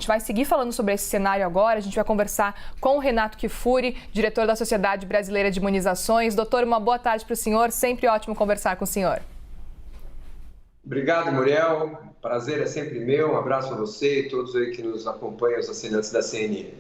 A gente vai seguir falando sobre esse cenário agora. A gente vai conversar com o Renato Kifuri, diretor da Sociedade Brasileira de Imunizações. Doutor, uma boa tarde para o senhor. Sempre ótimo conversar com o senhor. Obrigado, Muriel. Prazer é sempre meu. Um abraço a você e todos aí que nos acompanham, os assinantes da CNN.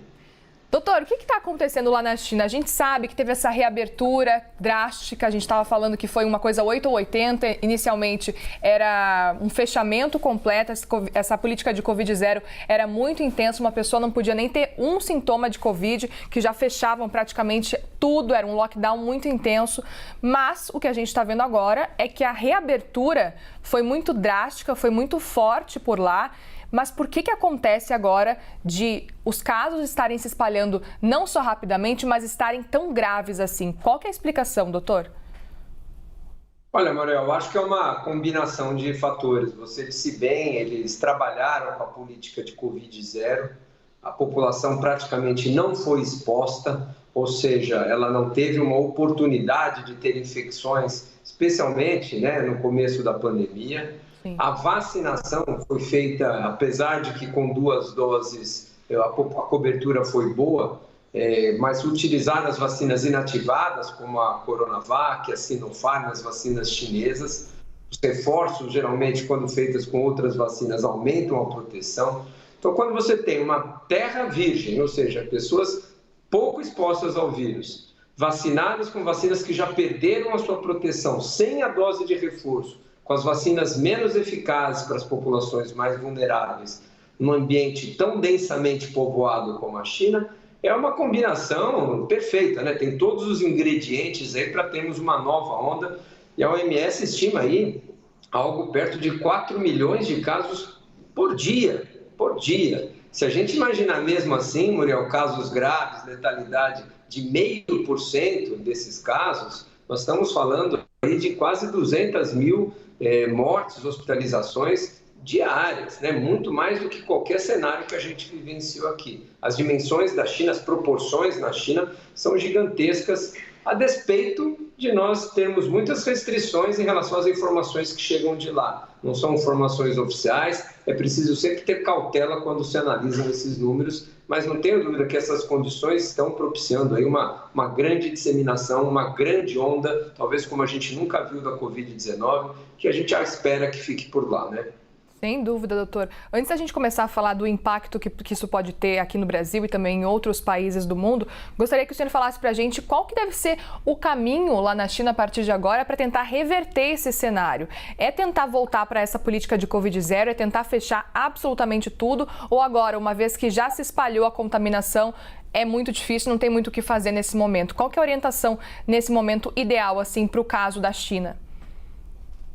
Doutor, o que está acontecendo lá na China? A gente sabe que teve essa reabertura drástica, a gente estava falando que foi uma coisa 8 ou 80, inicialmente era um fechamento completo, essa política de Covid-0 era muito intensa, uma pessoa não podia nem ter um sintoma de Covid, que já fechavam praticamente tudo, era um lockdown muito intenso, mas o que a gente está vendo agora é que a reabertura foi muito drástica, foi muito forte por lá. Mas por que acontece agora de os casos estarem se espalhando não só rapidamente, mas estarem tão graves assim? Qual que é a explicação, doutor? Olha, Muriel, eu acho que é uma combinação de fatores. Você disse bem, eles trabalharam com a política de Covid-0, a população praticamente não foi exposta, ou seja, ela não teve uma oportunidade de ter infecções, especialmente no começo da pandemia. Sim. A vacinação foi feita, apesar de que com 2 doses a cobertura foi boa, mas utilizar as vacinas inativadas, como a Coronavac, a Sinopharm, as vacinas chinesas. Os reforços, geralmente, quando feitas com outras vacinas, aumentam a proteção. Então, quando você tem uma terra virgem, ou seja, pessoas pouco expostas ao vírus, vacinadas com vacinas que já perderam a sua proteção, sem a dose de reforço, com as vacinas menos eficazes para as populações mais vulneráveis, num ambiente tão densamente povoado como a China, é uma combinação perfeita, né? Tem todos os ingredientes aí para termos uma nova onda, e a OMS estima aí algo perto de 4 milhões de casos por dia. Se a gente imaginar mesmo assim, Muriel, casos graves, letalidade de 0,5% desses casos, nós estamos falando aí de quase 200 mil mortes, hospitalizações diárias, né? Muito mais do que qualquer cenário que a gente vivenciou aqui. As dimensões da China, as proporções na China são gigantescas, a despeito de nós termos muitas restrições em relação às informações que chegam de lá. Não são informações oficiais, é preciso sempre ter cautela quando se analisam esses números, mas não tenho dúvida que essas condições estão propiciando aí uma grande disseminação, uma grande onda, talvez como a gente nunca viu da Covid-19, que a gente já espera que fique por lá, né? Sem dúvida, doutor. Antes da gente começar a falar do impacto que isso pode ter aqui no Brasil e também em outros países do mundo, gostaria que o senhor falasse para a gente qual que deve ser o caminho lá na China a partir de agora para tentar reverter esse cenário. É tentar voltar para essa política de Covid-0, é tentar fechar absolutamente tudo, ou agora, uma vez que já se espalhou a contaminação, é muito difícil, não tem muito o que fazer nesse momento? Qual que é a orientação nesse momento ideal, assim, para o caso da China?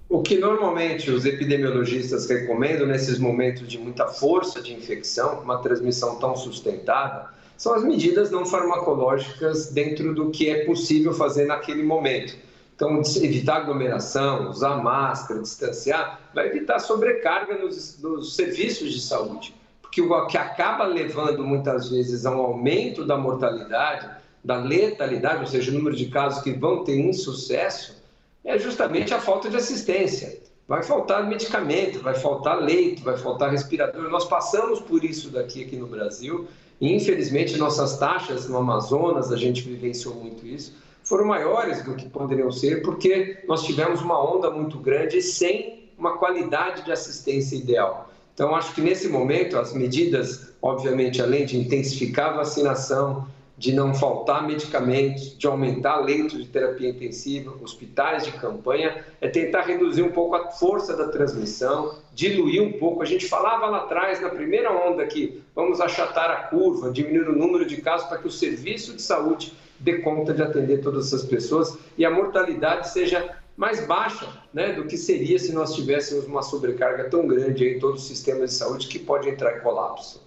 O que normalmente os epidemiologistas recomendam nesses momentos de muita força de infecção, uma transmissão tão sustentada, são as medidas não farmacológicas dentro do que é possível fazer naquele momento. Então, evitar aglomeração, usar máscara, distanciar, vai evitar sobrecarga nos serviços de saúde. Porque o que acaba levando muitas vezes a um aumento da mortalidade, da letalidade, ou seja, o número de casos que vão ter insucesso, é justamente a falta de assistência. Vai faltar medicamento, vai faltar leito, vai faltar respirador. Nós passamos por isso aqui no Brasil e, infelizmente, nossas taxas no Amazonas, a gente vivenciou muito isso, foram maiores do que poderiam ser porque nós tivemos uma onda muito grande sem uma qualidade de assistência ideal. Então, acho que nesse momento as medidas, obviamente, além de intensificar a vacinação, de não faltar medicamentos, de aumentar leitos de terapia intensiva, hospitais de campanha, é tentar reduzir um pouco a força da transmissão, diluir um pouco. A gente falava lá atrás, na primeira onda, que vamos achatar a curva, diminuir o número de casos para que o serviço de saúde dê conta de atender todas essas pessoas e a mortalidade seja mais baixa, né, do que seria se nós tivéssemos uma sobrecarga tão grande em todos os sistemas de saúde que pode entrar em colapso.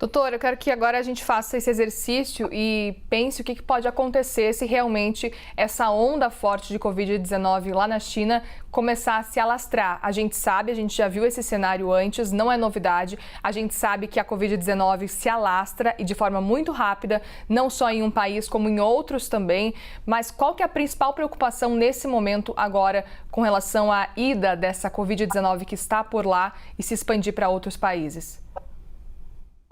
Doutor, eu quero que agora a gente faça esse exercício e pense o que pode acontecer se realmente essa onda forte de Covid-19 lá na China começar a se alastrar. A gente sabe, a gente já viu esse cenário antes, não é novidade. A gente sabe que a Covid-19 se alastra e de forma muito rápida, não só em um país como em outros também. Mas qual que é a principal preocupação nesse momento agora com relação à ida dessa Covid-19 que está por lá e se expandir para outros países?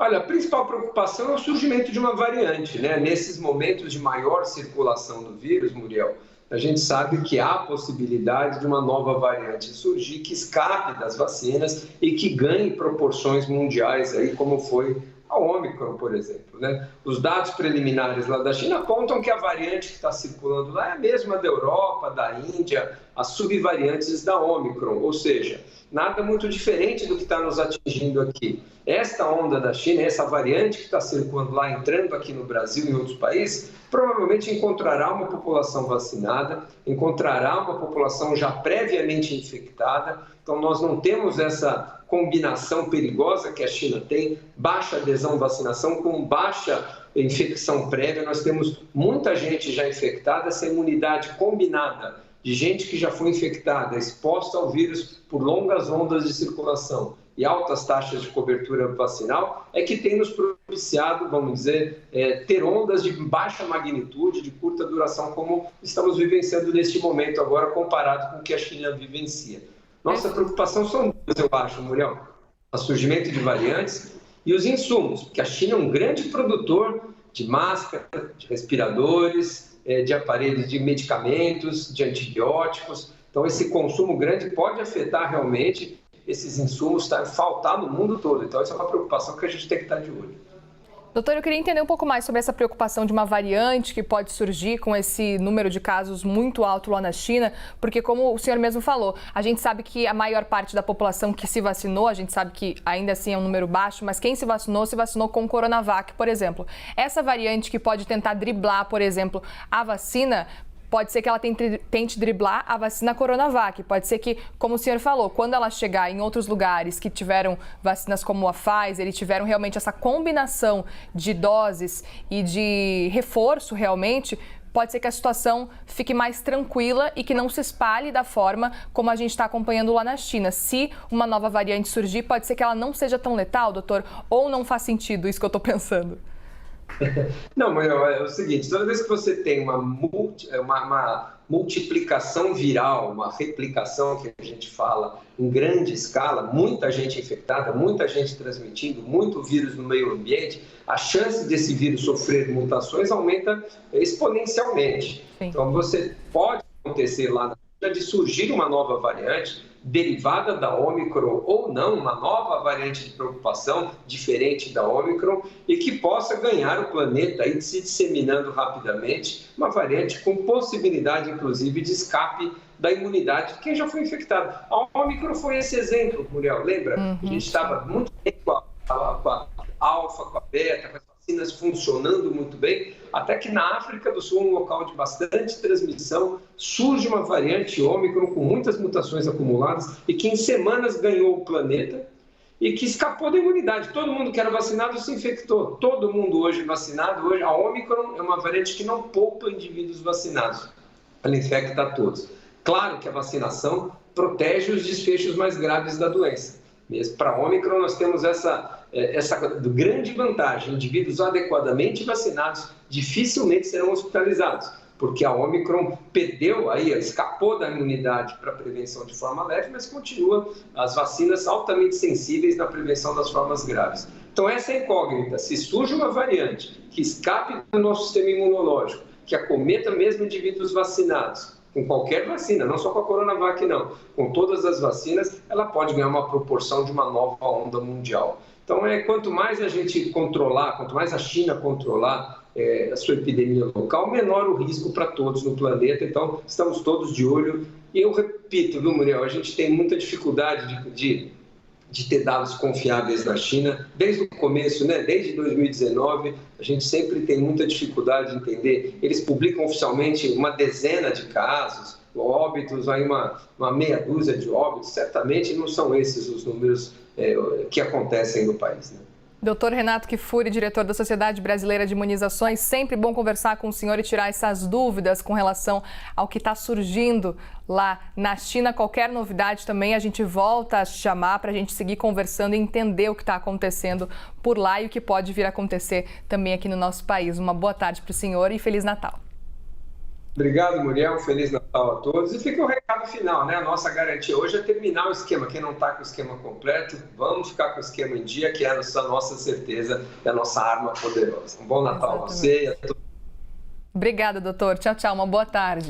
Olha, a principal preocupação é o surgimento de uma variante, né? Nesses momentos de maior circulação do vírus, Muriel, a gente sabe que há a possibilidade de uma nova variante surgir que escape das vacinas e que ganhe proporções mundiais, aí, como foi a Ômicron, por exemplo, né? Os dados preliminares lá da China apontam que a variante que está circulando lá é a mesma da Europa, da Índia, as subvariantes da Ômicron, ou seja, nada muito diferente do que está nos atingindo aqui. Esta onda da China, essa variante que está circulando lá, entrando aqui no Brasil e em outros países, provavelmente encontrará uma população vacinada, encontrará uma população já previamente infectada. Então, nós não temos essa combinação perigosa que a China tem, baixa adesão à vacinação com baixa infecção prévia. Nós temos muita gente já infectada, essa imunidade combinada de gente que já foi infectada, exposta ao vírus por longas ondas de circulação e altas taxas de cobertura vacinal, é que tem nos propiciado, vamos dizer, ter ondas de baixa magnitude, de curta duração, como estamos vivenciando neste momento agora, comparado com o que a China vivencia. Nossa preocupação são duas, eu acho, Muriel: o surgimento de variantes e os insumos, porque a China é um grande produtor de máscara, de respiradores, de aparelhos, de medicamentos, de antibióticos. Então, esse consumo grande pode afetar realmente esses insumos, faltar no mundo todo. Então, essa é uma preocupação que a gente tem que estar de olho. Doutor, eu queria entender um pouco mais sobre essa preocupação de uma variante que pode surgir com esse número de casos muito alto lá na China, porque, como o senhor mesmo falou, a gente sabe que a maior parte da população que se vacinou, a gente sabe que ainda assim é um número baixo, mas quem se vacinou com Coronavac, por exemplo. Essa variante que pode tentar driblar, por exemplo, a vacina, pode ser que ela tente driblar a vacina Coronavac. Pode ser que, como o senhor falou, quando ela chegar em outros lugares que tiveram vacinas como a Pfizer e tiveram realmente essa combinação de doses e de reforço realmente, pode ser que a situação fique mais tranquila e que não se espalhe da forma como a gente está acompanhando lá na China. Se uma nova variante surgir, pode ser que ela não seja tão letal, doutor? Ou não faz sentido isso que eu estou pensando? Não, mas é o seguinte: toda vez que você tem uma multiplicação viral, uma replicação que a gente fala em grande escala, muita gente infectada, muita gente transmitindo, muito vírus no meio ambiente, a chance desse vírus sofrer mutações aumenta exponencialmente. Sim. Então, você pode acontecer lá na China de surgir uma nova variante derivada da Ômicron ou não, uma nova variante de preocupação diferente da Ômicron e que possa ganhar o planeta aí se disseminando rapidamente, uma variante com possibilidade, inclusive, de escape da imunidade de quem já foi infectado. A Ômicron foi esse exemplo, Muriel, lembra? A gente estava muito bem com a alfa, com a beta, com as vacinas funcionando muito bem, até que na África do Sul, um local de bastante transmissão, surge uma variante Ômicron com muitas mutações acumuladas e que em semanas ganhou o planeta e que escapou da imunidade. Todo mundo que era vacinado se infectou. Todo mundo hoje vacinado. Hoje a Ômicron é uma variante que não poupa indivíduos vacinados. Ela infecta a todos. Claro que a vacinação protege os desfechos mais graves da doença. Mesmo para a Ômicron, nós temos essa grande vantagem: indivíduos adequadamente vacinados dificilmente serão hospitalizados, porque a Ômicron escapou da imunidade para a prevenção de forma leve, mas continua as vacinas altamente sensíveis na prevenção das formas graves. Então, essa é a incógnita: se surge uma variante que escape do nosso sistema imunológico, que acometa mesmo indivíduos vacinados, com qualquer vacina, não só com a Coronavac, não, com todas as vacinas, ela pode ganhar uma proporção de uma nova onda mundial. Então, quanto mais a gente controlar, quanto mais a China controlar a sua epidemia local, menor o risco para todos no planeta. Então, estamos todos de olho. E eu repito, viu, Muriel, a gente tem muita dificuldade de ter dados confiáveis na China. Desde o começo, né? Desde 2019, a gente sempre tem muita dificuldade de entender. Eles publicam oficialmente uma dezena de casos, óbitos, aí uma meia dúzia de óbitos. Certamente não são esses os números que acontecem no país, né? Doutor Renato Kfouri, diretor da Sociedade Brasileira de Imunizações, sempre bom conversar com o senhor e tirar essas dúvidas com relação ao que está surgindo lá na China. Qualquer novidade também a gente volta a chamar para a gente seguir conversando e entender o que está acontecendo por lá e o que pode vir a acontecer também aqui no nosso país. Uma boa tarde para o senhor e Feliz Natal. Obrigado, Muriel. Um Feliz Natal a todos. E fica o recado final, né? A nossa garantia hoje é terminar o esquema. Quem não está com o esquema completo, vamos ficar com o esquema em dia, que é a nossa certeza e a nossa arma poderosa. Um bom Natal a você e a todos. Obrigada, doutor. Tchau, tchau. Uma boa tarde.